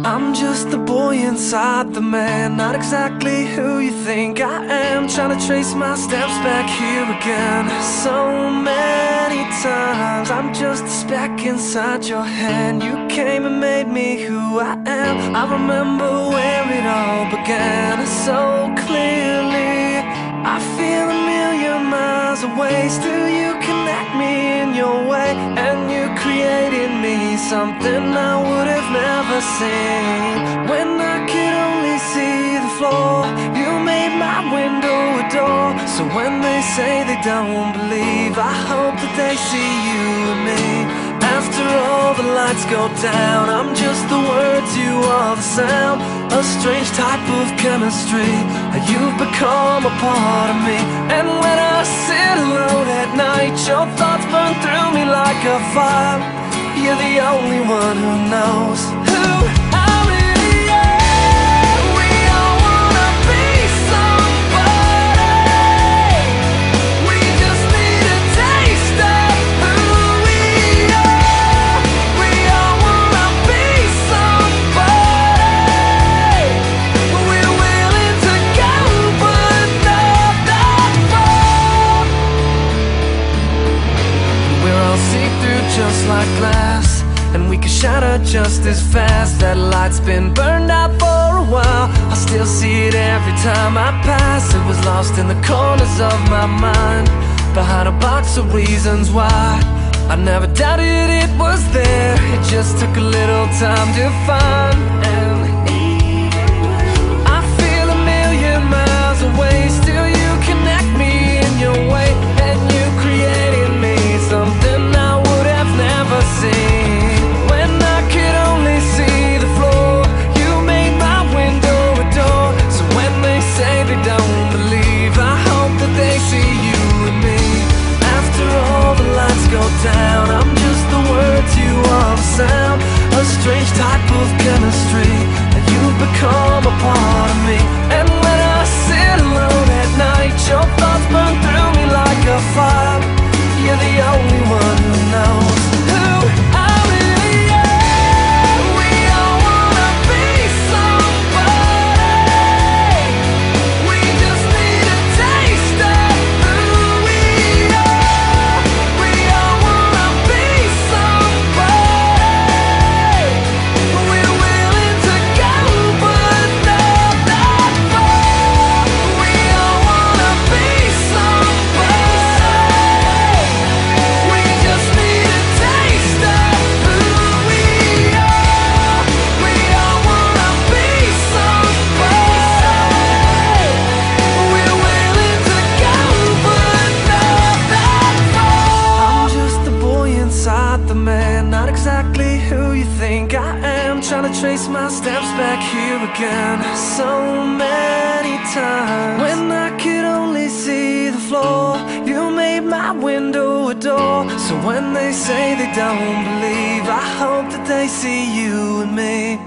I'm just the boy inside the man, not exactly who you think I am. Trying to trace my steps back here again. So many times, I'm just a speck inside your hand. You came and made me who I am. I remember where it all began so clearly. I feel a million miles away, still you connect me in your way. And you created me something I would have never seen. When I could only see the floor, you made my window a door. So when they say they don't believe, I hope that they see you and me. After all the lights go down, I'm just the words, you are the sound. A strange type of chemistry, you've become a part of me. And when I sit alone at night, your thoughts burn through me like a fire. You're the only one who knows who I really am. We all wanna be somebody. We just need a taste of who we are. We all wanna be somebody. We're willing to go, but not that far. We're all see-through just like glass, and we can shatter just as fast. That light's been burned out for a while, I still see it every time I pass. It was lost in the corners of my mind, behind a box of reasons why. I never doubted it was there, it just took a little time to find. And I feel a million miles away, still you connect me in your way. And you created me something I would have never seen. When I could only see the floor, you made my window a door. So when they say they don't believe, I hope that they see you and me. After all the lights go down, I'm just the words, you are the sound. A strange type of chemistry, and you've become a part of me. And when I sit alone at night, your thoughts burn through me like a fire. You're the only one who knows who I really am. We all wanna be somebody. We just need a taste of who we are. We all wanna be somebody. We're willing to go, but not that far. We all wanna be somebody. We just need a taste of who we are. We all wanna be somebody. We're willing to go, but not that far. I'm just the boy inside the man, not exactly who you think I am. Trying to trace my steps back here again so many times. When I could only see the floor, you made my window a door. So when they say they don't believe, I hope that they see you and me.